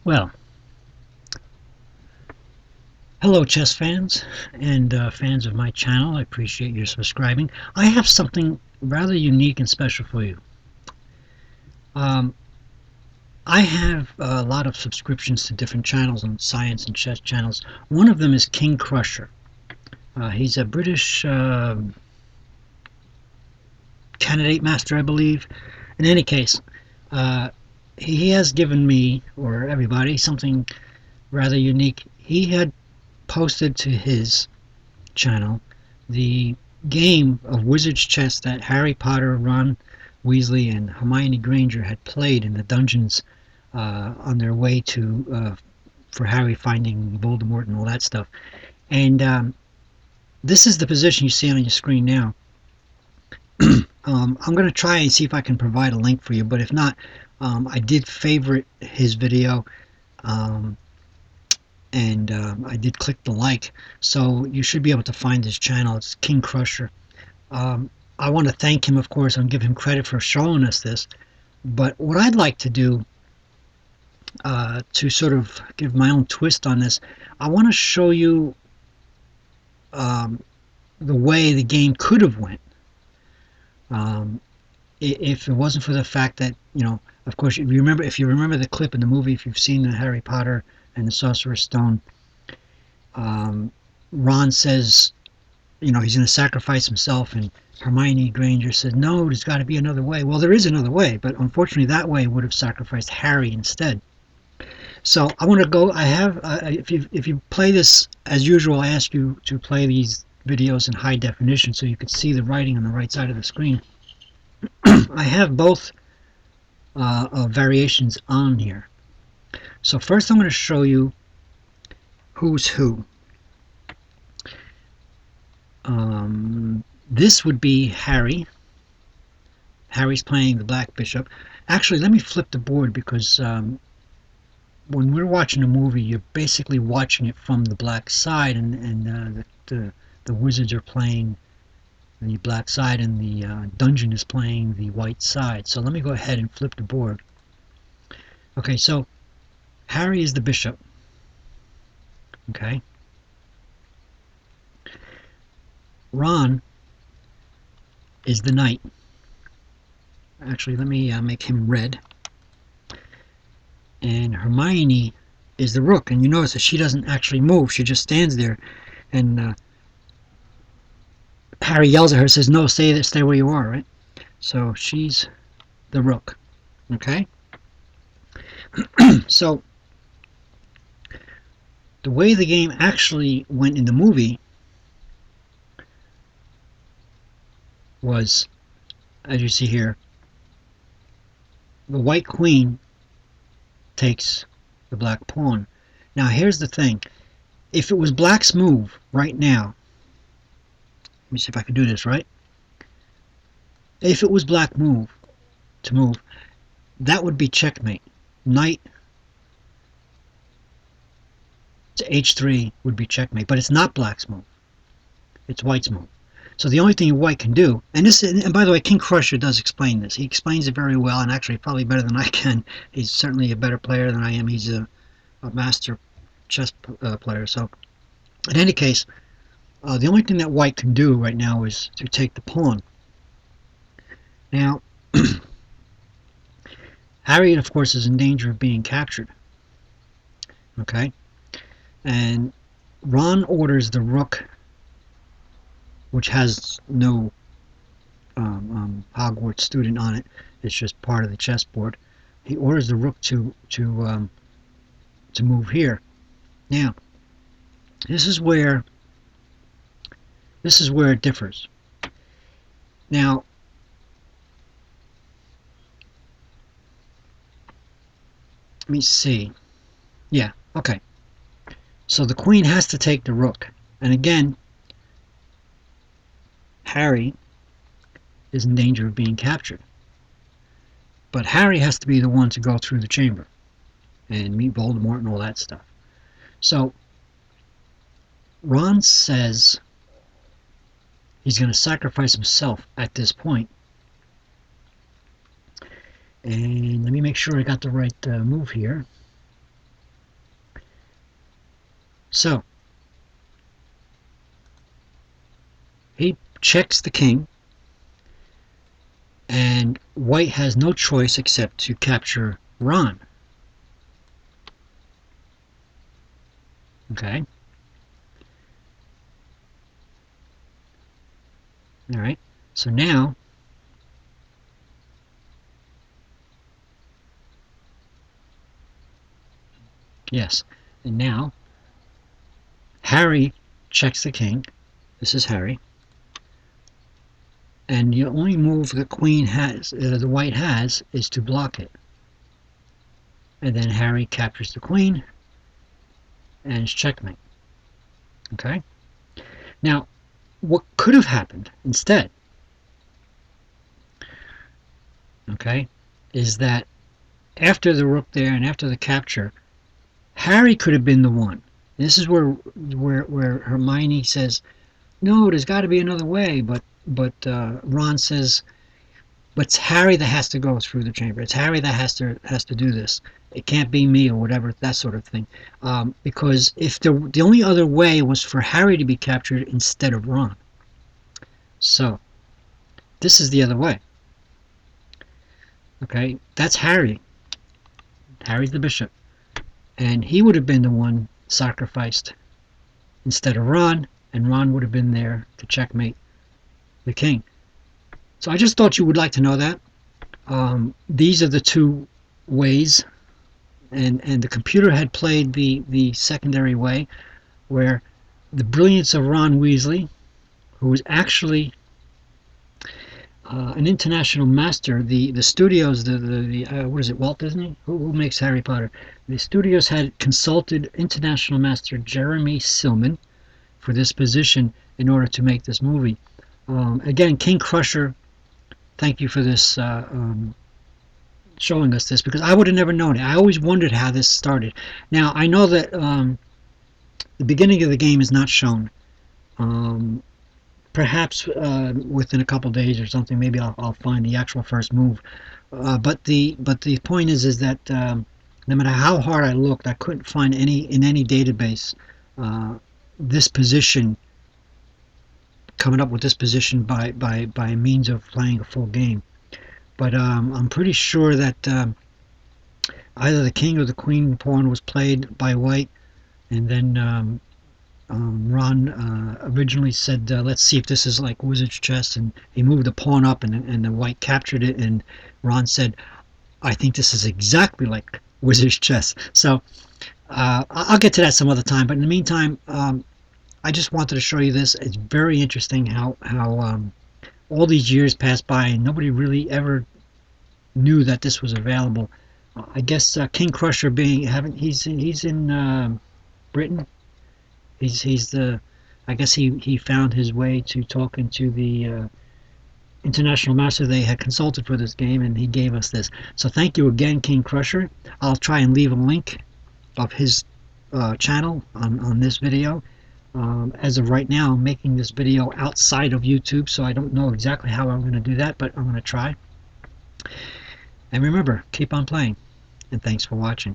Well, hello chess fans and fans of my channel. I appreciate your subscribing. I have something rather unique and special for you. Um, I have a lot of subscriptions to different channels on science and chess channels. One of them is King Crusher. He's a British candidate master, I believe. In any case, uh, he has given me, or everybody, something rather unique. He had posted to his channel the game of Wizard's Chess that Harry Potter, Ron Weasley, and Hermione Granger had played in the dungeons on their way to for Harry finding Voldemort and all that stuff. And this is the position you see on your screen now. I'm going to try and see if I can provide a link for you, but if not, I did favorite his video. Um, and I did click the like, so you should be able to find his channel. It's King Crusher. I want to thank him, of course, and give him credit for showing us this. But what I'd like to do to sort of give my own twist on this, I want to show you um, the way the game could have went if it wasn't for the fact that, you know, of course, if you remember the clip in the movie, if you've seen the Harry Potter and the Sorcerer's Stone, Ron says, you know, he's going to sacrifice himself, and Hermione Granger said, no, there's got to be another way. Well, there is another way, but unfortunately that way would have sacrificed Harry instead. So I want to go, I have, if you play this, as usual, I ask you to play these videos in high definition so you can see the writing on the right side of the screen. I have both variations on here. So first I'm going to show you who's who. This would be Harry. Harry's playing the black bishop. Actually, let me flip the board because when we're watching a movie, you're basically watching it from the black side, and the wizards are playing the black side, and the dungeon is playing the white side. So let me go ahead and flip the board. Okay, so Harry is the bishop. Okay. Ron is the knight. Actually, let me make him red. And Hermione is the rook. And you notice that she doesn't actually move. She just stands there. And Harry yells at her, says, no, stay there, stay where you are, right? So she's the rook. Okay? So the way the game actually went in the movie was, as you see here, the white queen takes the black pawn. Now here's the thing. If it was black's move right now, let me see if I can do this right. If it was black move to move, that would be checkmate. Knight to h3 would be checkmate, but it's not black's move. It's white's move. So the only thing white can do, and by the way, King Crusher does explain this. He explains it very well, and actually probably better than I can. He's certainly a better player than I am. He's a master chess player. So in any case, the only thing that white can do right now is to take the pawn. Now, Harry, of course, is in danger of being captured. Okay? And Ron orders the rook, which has no Hogwarts student on it. It's just part of the chessboard. He orders the rook to move here. Now, this is where it differs. Now, let me see. Yeah, okay. So the queen has to take the rook. And again, Harry is in danger of being captured. But Harry has to be the one to go through the chamber and meet Voldemort and all that stuff. So Ron says he's going to sacrifice himself at this point. And let me make sure I got the right move here. So he checks the king, and white has no choice except to capture Ron. Okay. All right. So now, yes, and now Harry checks the king. This is Harry. And the only move the queen has, the white has, is to block it. And then Harry captures the queen, and it's checkmate. Okay. Now, what could have happened instead, okay, is that after the rook there and after the capture, Harry could have been the one. This is where Hermione says, "No, there's got to be another way," but Ron says, "But it's Harry that has to go through the chamber. It's Harry that has to do this. It can't be me or whatever, that sort of thing." Because if the only other way was for Harry to be captured instead of Ron, so this is the other way. Okay, that's Harry. Harry's the bishop, and he would have been the one sacrificed instead of Ron, and Ron would have been there to checkmate the king. So I just thought you would like to know that. These are the two ways, and the computer had played the secondary way, where the brilliance of Ron Weasley, who was actually an international master. The studios, the what is it, Walt Disney? Who makes Harry Potter? The studios had consulted international master Jeremy Silman for this position in order to make this movie. Again, King Crusher, thank you for this, showing us this, because I would have never known it. I always wondered how this started. Now, I know that the beginning of the game is not shown. Um, Perhaps within a couple days or something, maybe I'll find the actual first move. But the point is that no matter how hard I looked, I couldn't find any database uh, this position, coming up with this position by means of playing a full game. But I'm pretty sure that either the king or the queen pawn was played by white, and then Ron originally said, let's see if this is like wizard's chess, and he moved the pawn up, and the white captured it, and Ron said, I think this is exactly like wizard's chess. So I'll get to that some other time, but in the meantime, I just wanted to show you this. It's very interesting how all these years passed by and nobody really ever knew that this was available. I guess King Crusher being haven't he's in Britain. He's the, I guess he found his way to talking to the international master they had consulted for this game, and he gave us this. So thank you again, King Crusher. I'll try and leave a link of his channel on this video. As of right now, I'm making this video outside of YouTube, so I don't know exactly how I'm going to do that, but I'm going to try. And remember, keep on playing, and thanks for watching.